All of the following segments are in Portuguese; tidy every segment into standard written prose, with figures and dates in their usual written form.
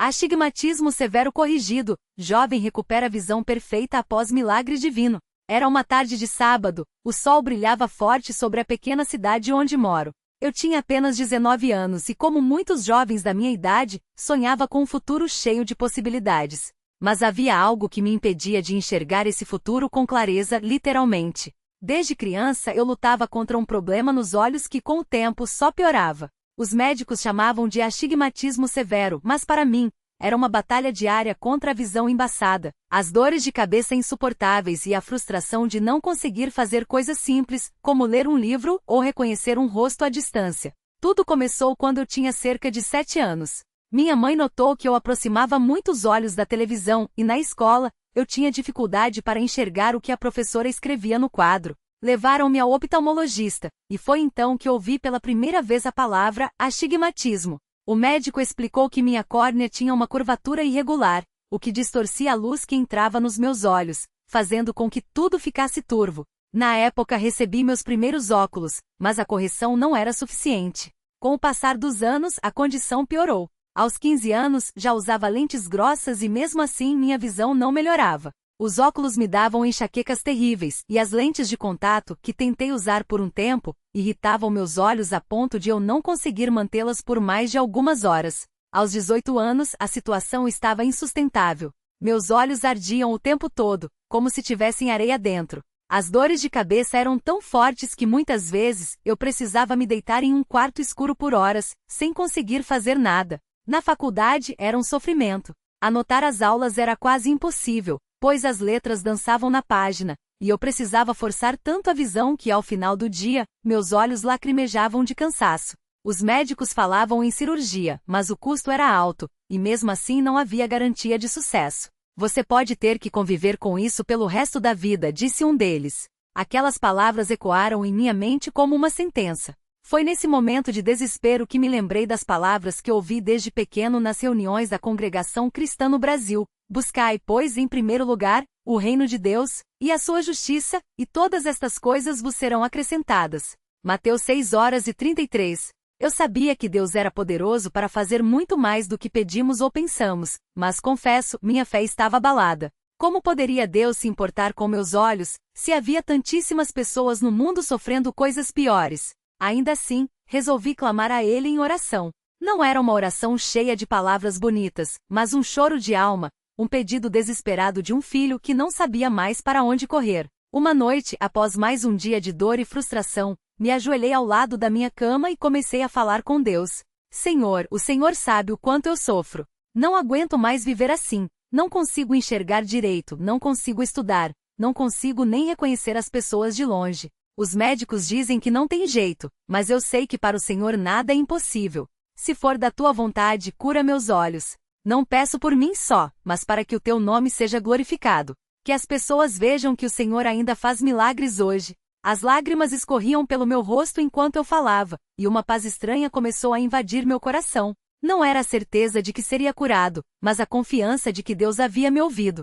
Astigmatismo severo corrigido. Jovem recupera visão perfeita após milagre divino. Era uma tarde de sábado, o sol brilhava forte sobre a pequena cidade onde moro. Eu tinha apenas 19 anos e, como muitos jovens da minha idade, sonhava com um futuro cheio de possibilidades. Mas havia algo que me impedia de enxergar esse futuro com clareza, literalmente. Desde criança eu lutava contra um problema nos olhos que com o tempo só piorava. Os médicos chamavam de astigmatismo severo, mas para mim, era uma batalha diária contra a visão embaçada, as dores de cabeça insuportáveis e a frustração de não conseguir fazer coisas simples, como ler um livro ou reconhecer um rosto à distância. Tudo começou quando eu tinha cerca de 7 anos. Minha mãe notou que eu aproximava muito os olhos da televisão e, na escola, eu tinha dificuldade para enxergar o que a professora escrevia no quadro. Levaram-me ao oftalmologista, e foi então que ouvi pela primeira vez a palavra astigmatismo. O médico explicou que minha córnea tinha uma curvatura irregular, o que distorcia a luz que entrava nos meus olhos, fazendo com que tudo ficasse turvo. Na época recebi meus primeiros óculos, mas a correção não era suficiente. Com o passar dos anos, a condição piorou. Aos 15 anos, já usava lentes grossas e mesmo assim minha visão não melhorava. Os óculos me davam enxaquecas terríveis, e as lentes de contato, que tentei usar por um tempo, irritavam meus olhos a ponto de eu não conseguir mantê-las por mais de algumas horas. Aos 18 anos, a situação estava insustentável. Meus olhos ardiam o tempo todo, como se tivessem areia dentro. As dores de cabeça eram tão fortes que muitas vezes eu precisava me deitar em um quarto escuro por horas, sem conseguir fazer nada. Na faculdade era um sofrimento. Anotar as aulas era quase impossível, pois as letras dançavam na página, e eu precisava forçar tanto a visão que ao final do dia, meus olhos lacrimejavam de cansaço. Os médicos falavam em cirurgia, mas o custo era alto, e mesmo assim não havia garantia de sucesso. Você pode ter que conviver com isso pelo resto da vida, disse um deles. Aquelas palavras ecoaram em minha mente como uma sentença. Foi nesse momento de desespero que me lembrei das palavras que ouvi desde pequeno nas reuniões da Congregação Cristã no Brasil. Buscai, pois, em primeiro lugar, o reino de Deus, e a sua justiça, e todas estas coisas vos serão acrescentadas. Mateus 6:33. Eu sabia que Deus era poderoso para fazer muito mais do que pedimos ou pensamos, mas confesso, minha fé estava abalada. Como poderia Deus se importar com meus olhos, se havia tantíssimas pessoas no mundo sofrendo coisas piores? Ainda assim, resolvi clamar a Ele em oração. Não era uma oração cheia de palavras bonitas, mas um choro de alma, um pedido desesperado de um filho que não sabia mais para onde correr. Uma noite, após mais um dia de dor e frustração, me ajoelhei ao lado da minha cama e comecei a falar com Deus. Senhor, o Senhor sabe o quanto eu sofro. Não aguento mais viver assim. Não consigo enxergar direito, não consigo estudar, não consigo nem reconhecer as pessoas de longe. Os médicos dizem que não tem jeito, mas eu sei que para o Senhor nada é impossível. Se for da tua vontade, cura meus olhos. Não peço por mim só, mas para que o teu nome seja glorificado. Que as pessoas vejam que o Senhor ainda faz milagres hoje. As lágrimas escorriam pelo meu rosto enquanto eu falava, e uma paz estranha começou a invadir meu coração. Não era a certeza de que seria curado, mas a confiança de que Deus havia me ouvido.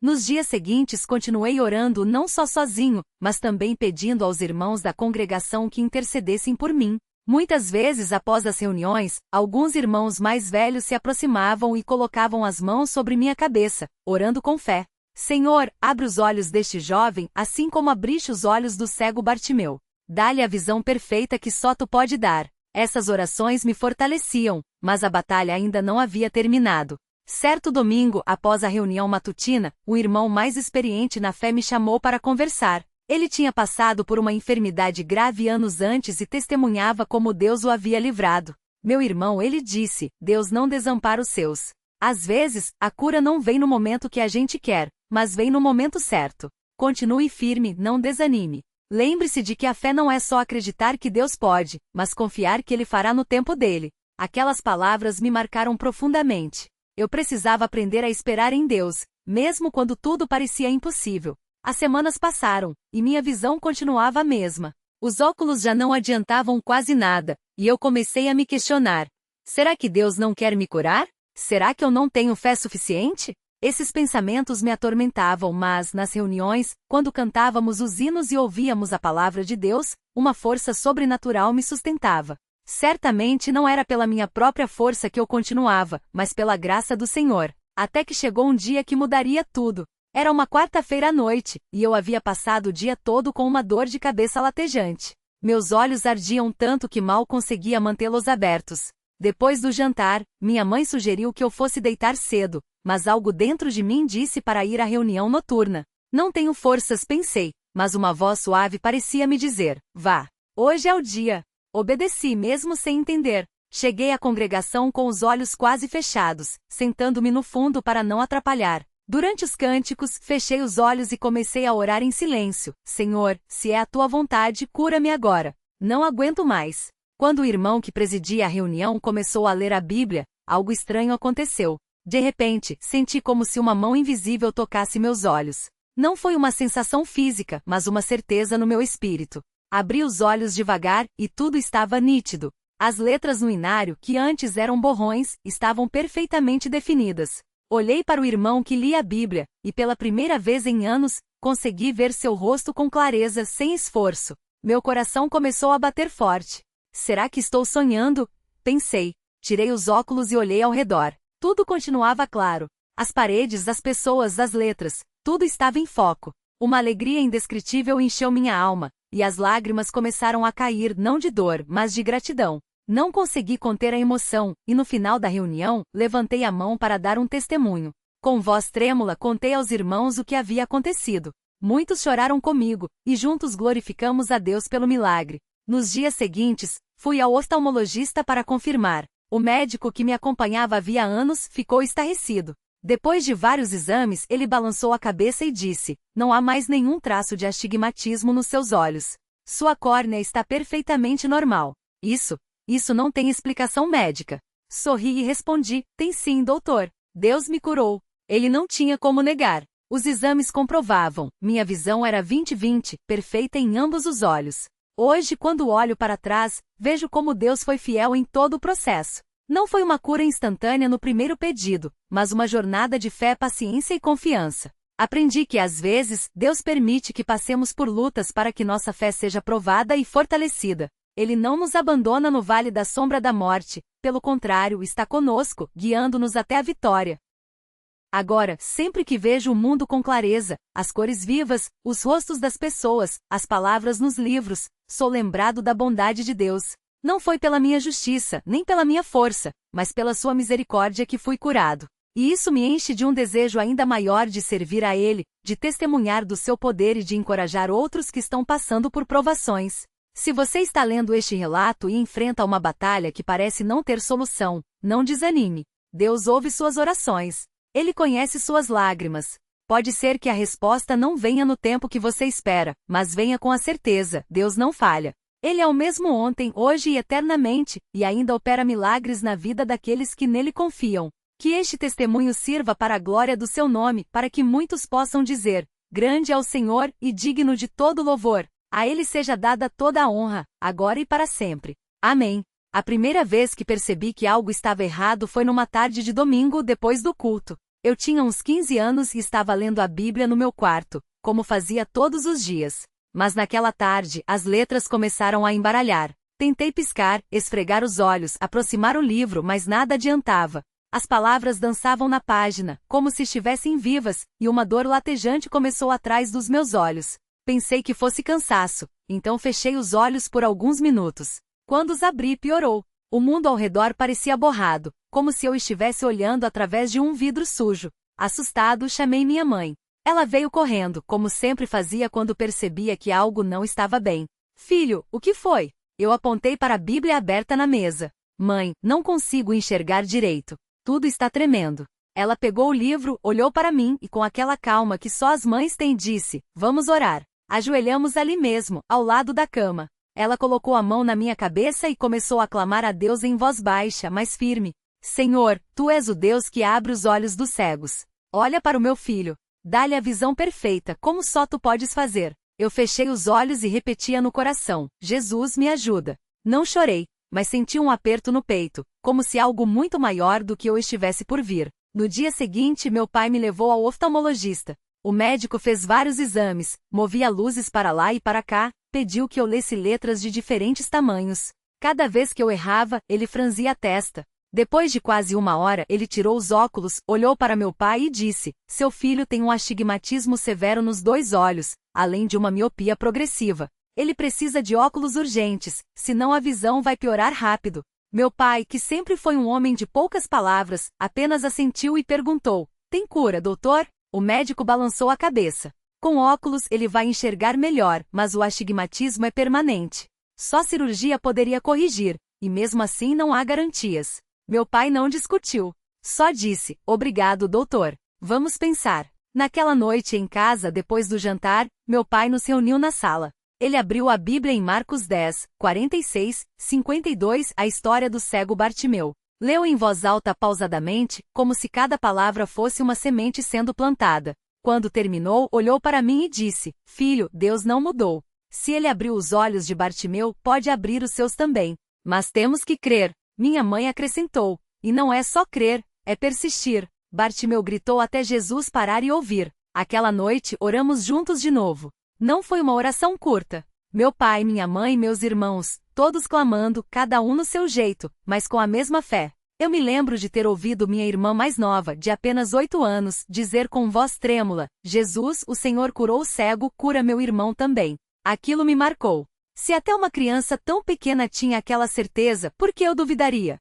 Nos dias seguintes continuei orando não só sozinho, mas também pedindo aos irmãos da congregação que intercedessem por mim. Muitas vezes após as reuniões, alguns irmãos mais velhos se aproximavam e colocavam as mãos sobre minha cabeça, orando com fé. Senhor, abre os olhos deste jovem, assim como abriste os olhos do cego Bartimeu. Dá-lhe a visão perfeita que só tu pode dar. Essas orações me fortaleciam, mas a batalha ainda não havia terminado. Certo domingo, após a reunião matutina, um irmão mais experiente na fé me chamou para conversar. Ele tinha passado por uma enfermidade grave anos antes e testemunhava como Deus o havia livrado. Meu irmão, ele disse, Deus não desampara os seus. Às vezes, a cura não vem no momento que a gente quer, mas vem no momento certo. Continue firme, não desanime. Lembre-se de que a fé não é só acreditar que Deus pode, mas confiar que Ele fará no tempo dele. Aquelas palavras me marcaram profundamente. Eu precisava aprender a esperar em Deus, mesmo quando tudo parecia impossível. As semanas passaram, e minha visão continuava a mesma. Os óculos já não adiantavam quase nada, e eu comecei a me questionar. Será que Deus não quer me curar? Será que eu não tenho fé suficiente? Esses pensamentos me atormentavam, mas, nas reuniões, quando cantávamos os hinos e ouvíamos a palavra de Deus, uma força sobrenatural me sustentava. Certamente não era pela minha própria força que eu continuava, mas pela graça do Senhor. Até que chegou um dia que mudaria tudo. Era uma quarta-feira à noite, e eu havia passado o dia todo com uma dor de cabeça latejante. Meus olhos ardiam tanto que mal conseguia mantê-los abertos. Depois do jantar, minha mãe sugeriu que eu fosse deitar cedo, mas algo dentro de mim disse para ir à reunião noturna. Não tenho forças, pensei, mas uma voz suave parecia me dizer: vá. Hoje é o dia. Obedeci mesmo sem entender. Cheguei à congregação com os olhos quase fechados, sentando-me no fundo para não atrapalhar. Durante os cânticos, fechei os olhos e comecei a orar em silêncio. Senhor, se é a tua vontade, cura-me agora. Não aguento mais. Quando o irmão que presidia a reunião começou a ler a Bíblia, algo estranho aconteceu. De repente, senti como se uma mão invisível tocasse meus olhos. Não foi uma sensação física, mas uma certeza no meu espírito. Abri os olhos devagar, e tudo estava nítido. As letras no inário, que antes eram borrões, estavam perfeitamente definidas. Olhei para o irmão que lia a Bíblia, e pela primeira vez em anos, consegui ver seu rosto com clareza, sem esforço. Meu coração começou a bater forte. Será que estou sonhando? Pensei. Tirei os óculos e olhei ao redor. Tudo continuava claro. As paredes, as pessoas, as letras, tudo estava em foco. Uma alegria indescritível encheu minha alma, e as lágrimas começaram a cair, não de dor, mas de gratidão. Não consegui conter a emoção, e no final da reunião, levantei a mão para dar um testemunho. Com voz trêmula, contei aos irmãos o que havia acontecido. Muitos choraram comigo, e juntos glorificamos a Deus pelo milagre. Nos dias seguintes, fui ao oftalmologista para confirmar. O médico que me acompanhava havia anos ficou estarrecido. Depois de vários exames, ele balançou a cabeça e disse: não há mais nenhum traço de astigmatismo nos seus olhos. Sua córnea está perfeitamente normal. Isso não tem explicação médica. Sorri e respondi: tem sim, doutor. Deus me curou. Ele não tinha como negar. Os exames comprovavam, minha visão era 20/20, perfeita em ambos os olhos. Hoje, quando olho para trás, vejo como Deus foi fiel em todo o processo. Não foi uma cura instantânea no primeiro pedido, mas uma jornada de fé, paciência e confiança. Aprendi que, às vezes, Deus permite que passemos por lutas para que nossa fé seja provada e fortalecida. Ele não nos abandona no vale da sombra da morte, pelo contrário, está conosco, guiando-nos até a vitória. Agora, sempre que vejo o mundo com clareza, as cores vivas, os rostos das pessoas, as palavras nos livros, sou lembrado da bondade de Deus. Não foi pela minha justiça, nem pela minha força, mas pela sua misericórdia que fui curado. E isso me enche de um desejo ainda maior de servir a Ele, de testemunhar do seu poder e de encorajar outros que estão passando por provações. Se você está lendo este relato e enfrenta uma batalha que parece não ter solução, não desanime. Deus ouve suas orações. Ele conhece suas lágrimas. Pode ser que a resposta não venha no tempo que você espera, mas venha com a certeza: Deus não falha. Ele é o mesmo ontem, hoje e eternamente, e ainda opera milagres na vida daqueles que nele confiam. Que este testemunho sirva para a glória do seu nome, para que muitos possam dizer: grande é o Senhor, e digno de todo louvor. A Ele seja dada toda a honra, agora e para sempre. Amém. A primeira vez que percebi que algo estava errado foi numa tarde de domingo, depois do culto. Eu tinha uns 15 anos e estava lendo a Bíblia no meu quarto, como fazia todos os dias. Mas naquela tarde, as letras começaram a embaralhar. Tentei piscar, esfregar os olhos, aproximar o livro, mas nada adiantava. As palavras dançavam na página, como se estivessem vivas, e uma dor latejante começou atrás dos meus olhos. Pensei que fosse cansaço, então fechei os olhos por alguns minutos. Quando os abri, piorou. O mundo ao redor parecia borrado, como se eu estivesse olhando através de um vidro sujo. Assustado, chamei minha mãe. Ela veio correndo, como sempre fazia quando percebia que algo não estava bem. Filho, o que foi? Eu apontei para a Bíblia aberta na mesa. Mãe, não consigo enxergar direito. Tudo está tremendo. Ela pegou o livro, olhou para mim e com aquela calma que só as mães têm disse: vamos orar. Ajoelhamos ali mesmo, ao lado da cama. Ela colocou a mão na minha cabeça e começou a clamar a Deus em voz baixa, mas firme. Senhor, Tu és o Deus que abre os olhos dos cegos. Olha para o meu filho. Dá-lhe a visão perfeita, como só Tu podes fazer. Eu fechei os olhos e repetia no coração: Jesus, me ajuda. Não chorei, mas senti um aperto no peito, como se algo muito maior do que eu estivesse por vir. No dia seguinte, meu pai me levou ao oftalmologista. O médico fez vários exames, movia luzes para lá e para cá, pediu que eu lesse letras de diferentes tamanhos. Cada vez que eu errava, ele franzia a testa. Depois de quase 1 hora, ele tirou os óculos, olhou para meu pai e disse: seu filho tem um astigmatismo severo nos 2 olhos, além de uma miopia progressiva. Ele precisa de óculos urgentes, senão a visão vai piorar rápido. Meu pai, que sempre foi um homem de poucas palavras, apenas assentiu e perguntou: tem cura, doutor? O médico balançou a cabeça. Com óculos ele vai enxergar melhor, mas o astigmatismo é permanente. Só cirurgia poderia corrigir, e mesmo assim não há garantias. Meu pai não discutiu. Só disse: obrigado, doutor. Vamos pensar. Naquela noite em casa, depois do jantar, meu pai nos reuniu na sala. Ele abriu a Bíblia em Marcos 10, 46, 52, a história do cego Bartimeu. Leu em voz alta pausadamente, como se cada palavra fosse uma semente sendo plantada. Quando terminou, olhou para mim e disse: filho, Deus não mudou. Se ele abriu os olhos de Bartimeu, pode abrir os seus também. Mas temos que crer. Minha mãe acrescentou: e não é só crer, é persistir. Bartimeu gritou até Jesus parar e ouvir. Aquela noite, oramos juntos de novo. Não foi uma oração curta. Meu pai, minha mãe e meus irmãos, todos clamando, cada um no seu jeito, mas com a mesma fé. Eu me lembro de ter ouvido minha irmã mais nova, de apenas 8 anos, dizer com voz trêmula: Jesus, o Senhor curou o cego, cura meu irmão também. Aquilo me marcou. Se até uma criança tão pequena tinha aquela certeza, por que eu duvidaria?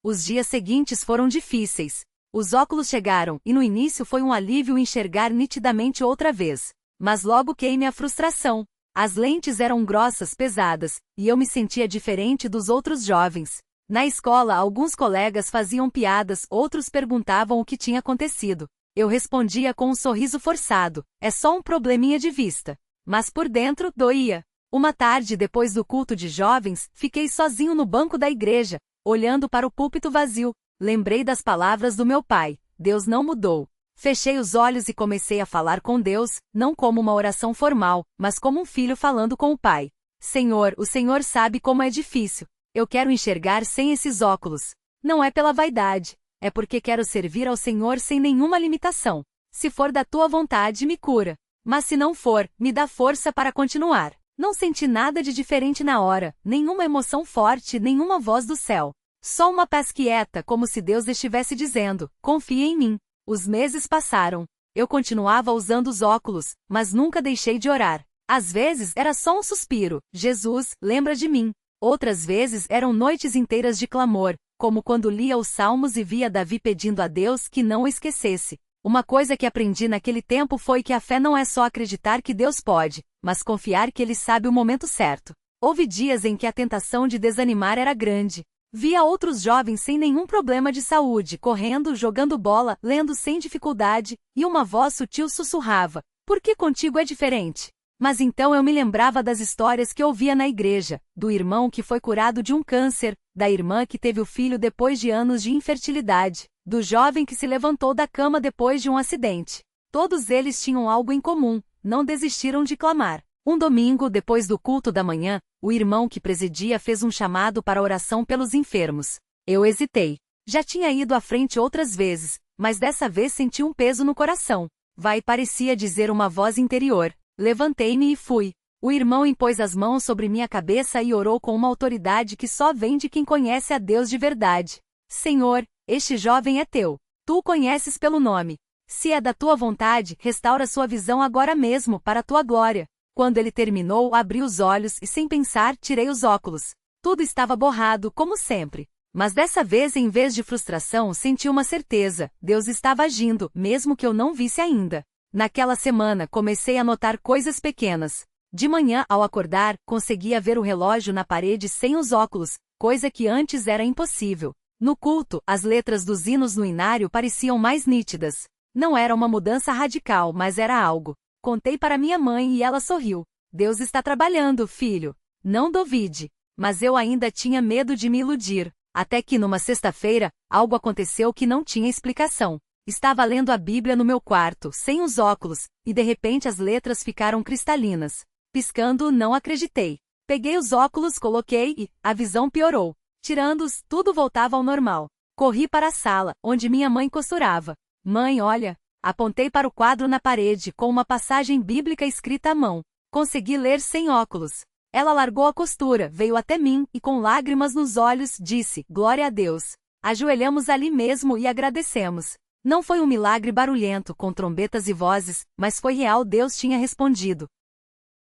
Os dias seguintes foram difíceis. Os óculos chegaram, e no início foi um alívio enxergar nitidamente outra vez. Mas logo queime a frustração. As lentes eram grossas, pesadas, e eu me sentia diferente dos outros jovens. Na escola, alguns colegas faziam piadas, outros perguntavam o que tinha acontecido. Eu respondia com um sorriso forçado: é só um probleminha de vista. Mas por dentro, doía. Uma tarde depois do culto de jovens, fiquei sozinho no banco da igreja, olhando para o púlpito vazio. Lembrei das palavras do meu pai: Deus não mudou. Fechei os olhos e comecei a falar com Deus, não como uma oração formal, mas como um filho falando com o pai. Senhor, o Senhor sabe como é difícil. Eu quero enxergar sem esses óculos. Não é pela vaidade, é porque quero servir ao Senhor sem nenhuma limitação. Se for da tua vontade, me cura. Mas se não for, me dá força para continuar. Não senti nada de diferente na hora, nenhuma emoção forte, nenhuma voz do céu. Só uma paz quieta, como se Deus estivesse dizendo: confia em mim. Os meses passaram. Eu continuava usando os óculos, mas nunca deixei de orar. Às vezes era só um suspiro: Jesus, lembra de mim. Outras vezes eram noites inteiras de clamor, como quando lia os Salmos e via Davi pedindo a Deus que não o esquecesse. Uma coisa que aprendi naquele tempo foi que a fé não é só acreditar que Deus pode, mas confiar que Ele sabe o momento certo. Houve dias em que a tentação de desanimar era grande. Via outros jovens sem nenhum problema de saúde, correndo, jogando bola, lendo sem dificuldade, e uma voz sutil sussurrava: por que contigo é diferente? Mas então eu me lembrava das histórias que ouvia na igreja, do irmão que foi curado de um câncer, da irmã que teve o filho depois de anos de infertilidade, do jovem que se levantou da cama depois de um acidente. Todos eles tinham algo em comum: não desistiram de clamar. Um domingo, depois do culto da manhã, o irmão que presidia fez um chamado para oração pelos enfermos. Eu hesitei. Já tinha ido à frente outras vezes, mas dessa vez senti um peso no coração. Vai, parecia dizer uma voz interior. Levantei-me e fui. O irmão impôs as mãos sobre minha cabeça e orou com uma autoridade que só vem de quem conhece a Deus de verdade. Senhor, este jovem é teu. Tu o conheces pelo nome. Se é da tua vontade, restaura sua visão agora mesmo, para a tua glória. Quando ele terminou, abri os olhos e, sem pensar, tirei os óculos. Tudo estava borrado, como sempre. Mas dessa vez, em vez de frustração, senti uma certeza: Deus estava agindo, mesmo que eu não visse ainda. Naquela semana, comecei a notar coisas pequenas. De manhã, ao acordar, conseguia ver o relógio na parede sem os óculos, coisa que antes era impossível. No culto, as letras dos hinos no inário pareciam mais nítidas. Não era uma mudança radical, mas era algo. Contei para minha mãe e ela sorriu. Deus está trabalhando, filho. Não duvide. Mas eu ainda tinha medo de me iludir. Até que numa sexta-feira, algo aconteceu que não tinha explicação. Estava lendo a Bíblia no meu quarto, sem os óculos, e de repente as letras ficaram cristalinas. Piscando, não acreditei. Peguei os óculos, coloquei e a visão piorou. Tirando-os, tudo voltava ao normal. Corri para a sala, onde minha mãe costurava. Mãe, olha. Apontei para o quadro na parede com uma passagem bíblica escrita à mão. Consegui ler sem óculos. Ela largou a costura, veio até mim e com lágrimas nos olhos, disse, glória a Deus. Ajoelhamos ali mesmo e agradecemos. Não foi um milagre barulhento, com trombetas e vozes, mas foi real, Deus tinha respondido.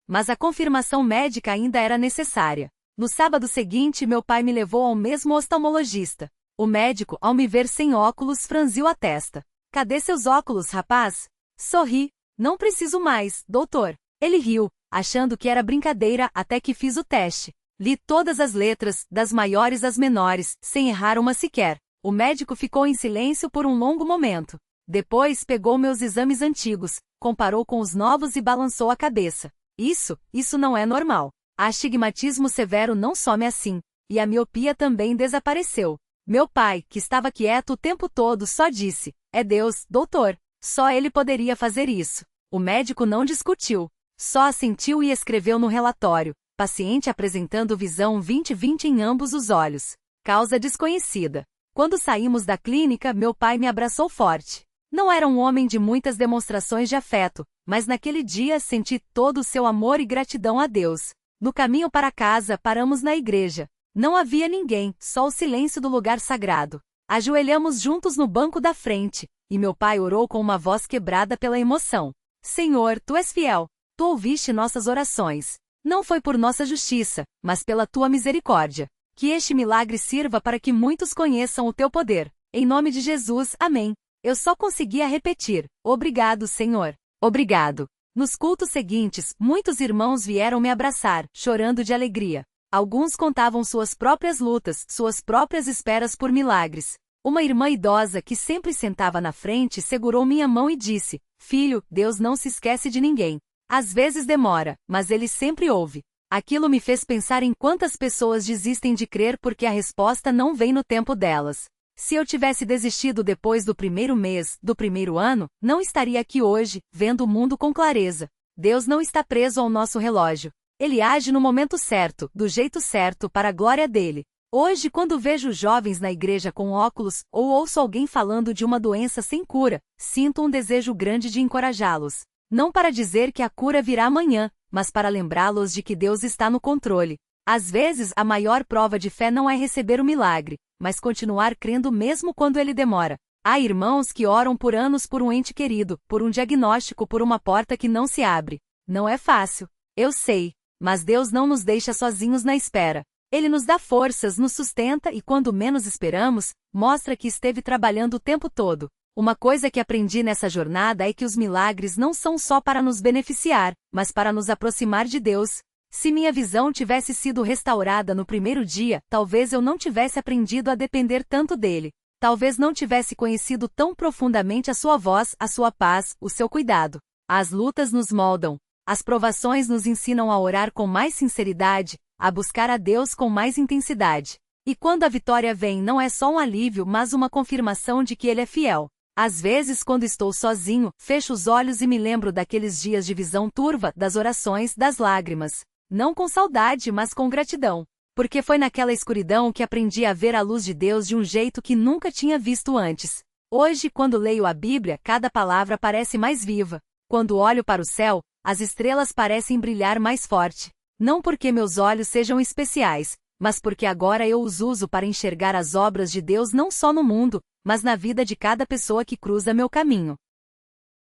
Mas a confirmação médica ainda era necessária. No sábado seguinte, meu pai me levou ao mesmo oftalmologista. O médico, ao me ver sem óculos, franziu a testa. Cadê seus óculos, rapaz? Sorri. Não preciso mais, doutor. Ele riu, achando que era brincadeira, até que fiz o teste. Li todas as letras, das maiores às menores, sem errar uma sequer. O médico ficou em silêncio por um longo momento. Depois pegou meus exames antigos, comparou com os novos e balançou a cabeça. Isso não é normal. Astigmatismo severo não some assim. E a miopia também desapareceu. Meu pai, que estava quieto o tempo todo, só disse, é Deus, doutor. Só ele poderia fazer isso. O médico não discutiu. Só assentiu e escreveu no relatório. Paciente apresentando visão 20/20 em ambos os olhos. Causa desconhecida. Quando saímos da clínica, meu pai me abraçou forte. Não era um homem de muitas demonstrações de afeto, mas naquele dia senti todo o seu amor e gratidão a Deus. No caminho para casa, paramos na igreja. Não havia ninguém, só o silêncio do lugar sagrado. Ajoelhamos juntos no banco da frente, e meu pai orou com uma voz quebrada pela emoção. Senhor, Tu és fiel. Tu ouviste nossas orações. Não foi por nossa justiça, mas pela Tua misericórdia. Que este milagre sirva para que muitos conheçam o Teu poder. Em nome de Jesus, amém. Eu só conseguia repetir, obrigado, Senhor. Obrigado. Nos cultos seguintes, muitos irmãos vieram me abraçar, chorando de alegria. Alguns contavam suas próprias lutas, suas próprias esperas por milagres. Uma irmã idosa que sempre sentava na frente segurou minha mão e disse, filho, Deus não se esquece de ninguém. Às vezes demora, mas Ele sempre ouve. Aquilo me fez pensar em quantas pessoas desistem de crer porque a resposta não vem no tempo delas. Se eu tivesse desistido depois do primeiro mês, do primeiro ano, não estaria aqui hoje, vendo o mundo com clareza. Deus não está preso ao nosso relógio. Ele age no momento certo, do jeito certo, para a glória dele. Hoje, quando vejo jovens na igreja com óculos, ou ouço alguém falando de uma doença sem cura, sinto um desejo grande de encorajá-los. Não para dizer que a cura virá amanhã, mas para lembrá-los de que Deus está no controle. Às vezes, a maior prova de fé não é receber o milagre, mas continuar crendo mesmo quando ele demora. Há irmãos que oram por anos por um ente querido, por um diagnóstico, por uma porta que não se abre. Não é fácil. Eu sei. Mas Deus não nos deixa sozinhos na espera. Ele nos dá forças, nos sustenta e quando menos esperamos, mostra que esteve trabalhando o tempo todo. Uma coisa que aprendi nessa jornada é que os milagres não são só para nos beneficiar, mas para nos aproximar de Deus. Se minha visão tivesse sido restaurada no primeiro dia, talvez eu não tivesse aprendido a depender tanto dele. Talvez não tivesse conhecido tão profundamente a sua voz, a sua paz, o seu cuidado. As lutas nos moldam. As provações nos ensinam a orar com mais sinceridade, a buscar a Deus com mais intensidade. E quando a vitória vem, não é só um alívio, mas uma confirmação de que Ele é fiel. Às vezes, quando estou sozinho, fecho os olhos e me lembro daqueles dias de visão turva, das orações, das lágrimas. Não com saudade, mas com gratidão. Porque foi naquela escuridão que aprendi a ver a luz de Deus de um jeito que nunca tinha visto antes. Hoje, quando leio a Bíblia, cada palavra parece mais viva. Quando olho para o céu, as estrelas parecem brilhar mais forte. Não porque meus olhos sejam especiais, mas porque agora eu os uso para enxergar as obras de Deus não só no mundo, mas na vida de cada pessoa que cruza meu caminho.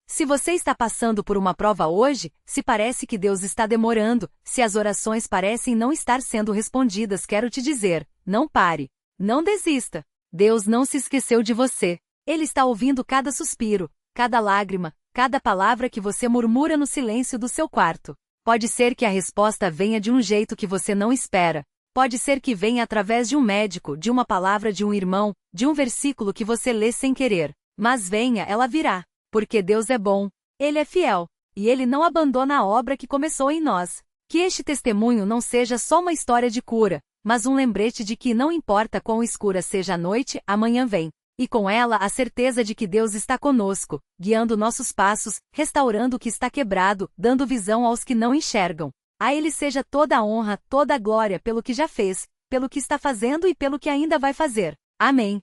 Se você está passando por uma prova hoje, se parece que Deus está demorando, se as orações parecem não estar sendo respondidas, quero te dizer, não pare. Não desista. Deus não se esqueceu de você. Ele está ouvindo cada suspiro, cada lágrima, cada palavra que você murmura no silêncio do seu quarto. Pode ser que a resposta venha de um jeito que você não espera. Pode ser que venha através de um médico, de uma palavra de um irmão, de um versículo que você lê sem querer. Mas venha, ela virá. Porque Deus é bom. Ele é fiel. E Ele não abandona a obra que começou em nós. Que este testemunho não seja só uma história de cura, mas um lembrete de que não importa quão escura seja a noite, amanhã vem. E com ela a certeza de que Deus está conosco, guiando nossos passos, restaurando o que está quebrado, dando visão aos que não enxergam. A Ele seja toda a honra, toda a glória pelo que já fez, pelo que está fazendo e pelo que ainda vai fazer. Amém.